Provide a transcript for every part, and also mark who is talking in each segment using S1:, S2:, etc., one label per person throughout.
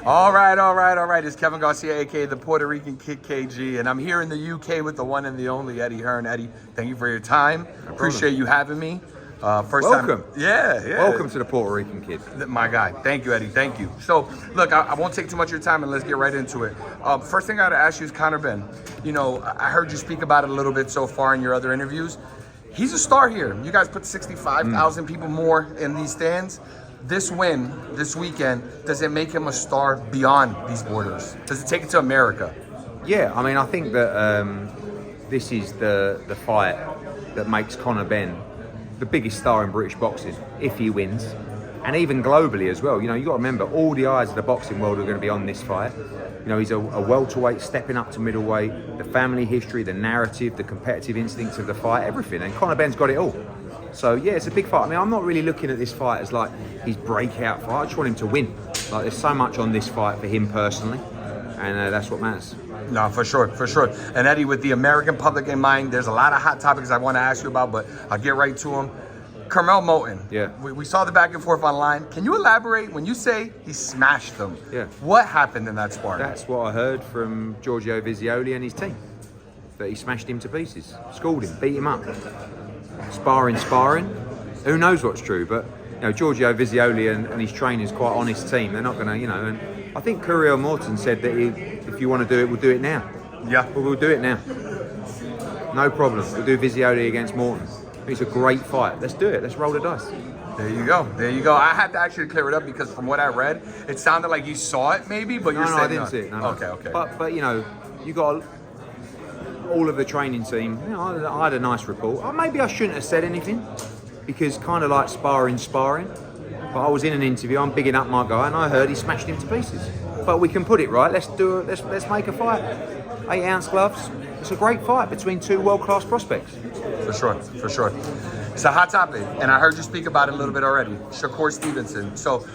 S1: All right. It's Kevin Garcia, aka the Puerto Rican Kid KG, and I'm here in the UK with the one and the only Eddie Hearn. Eddie, thank you for your time. Appreciate you having me. First
S2: Welcome.
S1: time. Yeah.
S2: Welcome to the Puerto Rican Kid.
S1: My guy. Thank you, Eddie. Thank you. So, look, I won't take too much of your time, and let's get right into it. First thing I got to ask you is Conor Benn. You know, I heard you speak about it a little bit so far in your other interviews. He's a star here. You guys put 65,000 people more in these stands. This win, this weekend, does it make him a star beyond these borders? Does it take it to America?
S2: Yeah, I mean, I think that this is the fight that makes Conor Benn the biggest star in British boxing, if he wins. And even globally as well. You know, you got to remember, all the eyes of the boxing world are going to be on this fight. You know, he's a welterweight stepping up to middleweight, the family history, the narrative, the competitive instincts of the fight, everything. And Conor Benn's got it all. So, yeah, it's a big fight. I mean, I'm not really looking at this fight as like his breakout fight. I just want him to win. Like, there's so much on this fight for him personally. And that's what matters.
S1: No, for sure. And Eddie, with the American public in mind, there's a lot of hot topics I want to ask you about, but I'll get right to them. Curmel Moton.
S2: Yeah.
S1: We saw the back and forth online. Can you elaborate when you say he smashed them?
S2: Yeah.
S1: What happened in that sparring?
S2: That's what I heard from Giorgio Vizioli and his team. That he smashed him to pieces, schooled him, beat him up. Sparring. Who knows what's true? But you know, Giorgio Vizioli and his trainers, quite honest team. They're not going to, you know. And I think Curmel Moton said that if you want to do it, we'll do it now.
S1: Yeah.
S2: Well, we'll do it now. No problem. We'll do Vizioli against Moton. It's a great fight. Let's do it. Let's roll the dice.
S1: There you go. I had to actually clear it up because from what I read, it sounded like you saw it maybe, but you're saying
S2: I didn't see it. No.
S1: Okay.
S2: But you know, you got all of the training team. You know, I had a nice report. Maybe I shouldn't have said anything because kind of like sparring. But I was in an interview. I'm bigging up my guy, and I heard he smashed him to pieces. But we can put it right. Let's do it. Let's make a fight. 8-ounce gloves. It's a great fight between two world-class prospects.
S1: For sure. It's a hot topic, and I heard you speak about it a little bit already. Shakur Stevenson. So,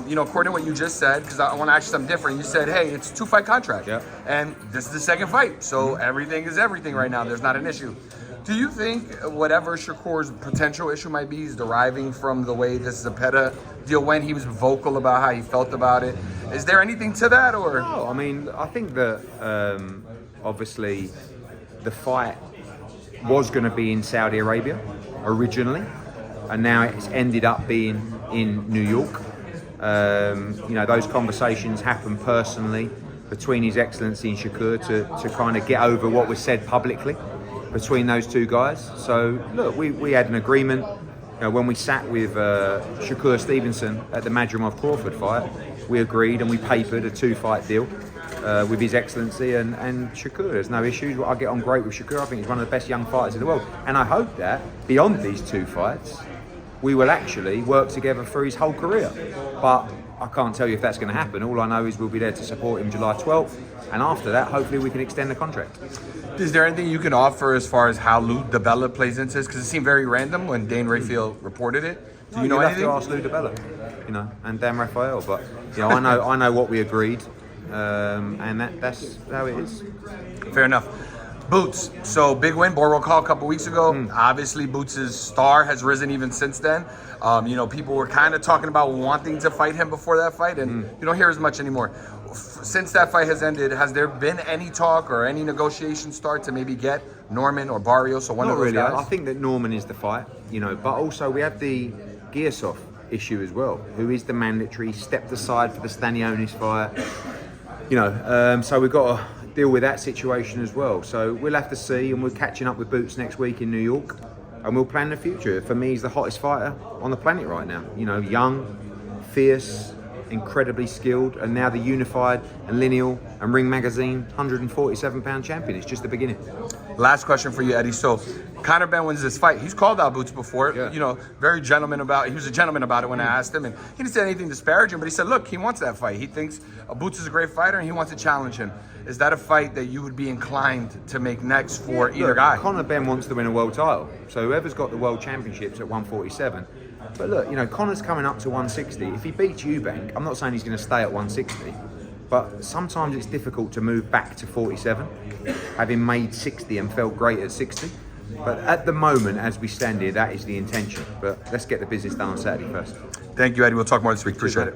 S1: you know, according to what you just said, because I want to ask you something different, you said, hey, it's a 2-fight contract.
S2: Yeah.
S1: And this is the second fight, so everything is everything right now. There's not an issue. Do you think whatever Shakur's potential issue might be is deriving from the way this Zepeda deal went? He was vocal about how he felt about it. Is there anything to that, or?
S2: No, I mean, I think that obviously the fight was going to be in Saudi Arabia originally, and now it's ended up being in New York. You know, those conversations happened personally between His Excellency and Shakur to kind of get over what was said publicly between those two guys. So look, we had an agreement. You know, when we sat with Shakur Stevenson at the Madrimov Crawford fight, we agreed and we papered a 2-fight deal with His Excellency and Shakur. There's no issues. I get on great with Shakur. I think he's one of the best young fighters in the world. And I hope that beyond these 2 fights, we will actually work together through his whole career. But I can't tell you if that's going to happen. All I know is we'll be there to support him July 12th. And after that, hopefully we can extend the contract.
S1: Is there anything you can offer as far as how Lou DiBella plays into this? Because it seemed very random when Dane Rayfield reported it. Do you know anything?
S2: You'll have to ask Lou DiBella, you know, and Dan Raphael. But you know, I know what we agreed, and that's how it is.
S1: Fair enough. Boots. So big win, Boardwalk Hall a couple weeks ago. Obviously, Boots' star has risen even since then. You know, people were kind of talking about wanting to fight him before that fight, and you don't hear as much anymore. Since that fight has ended, has there been any talk or any negotiation start to maybe get Norman or Barrios or one of those guys?
S2: I think that Norman is the fight, you know, but also we have the Gearsov issue as well, who is the mandatory, stepped aside for the Stanionis fight. You know, so we've got to deal with that situation as well. So we'll have to see, and we're catching up with Boots next week in New York, and we'll plan the future. For me, he's the hottest fighter on the planet right now. You know, young, fierce, incredibly skilled, and now the unified and lineal and Ring Magazine 147-pound champion. It's just the beginning.
S1: Last question for you, Eddie. So Conor Benn wins this fight. He's called out Boots before.
S2: Yeah.
S1: You know, he was a gentleman about it when I asked him, and he didn't say anything disparaging, but he said, look, he wants that fight. He thinks Boots is a great fighter and he wants to challenge him. Is that a fight that you would be inclined to make next for either guy?
S2: Conor Benn wants to win a world title, so whoever's got the world championships at 147. But look, you know, Conor's coming up to 160. If he beats Eubank, I'm not saying he's going to stay at 160, but sometimes it's difficult to move back to 47, having made 60 and felt great at 60. But at the moment, as we stand here, that is the intention. But let's get the business done on Saturday first.
S1: Thank you, Eddie. We'll talk more this week. Appreciate it.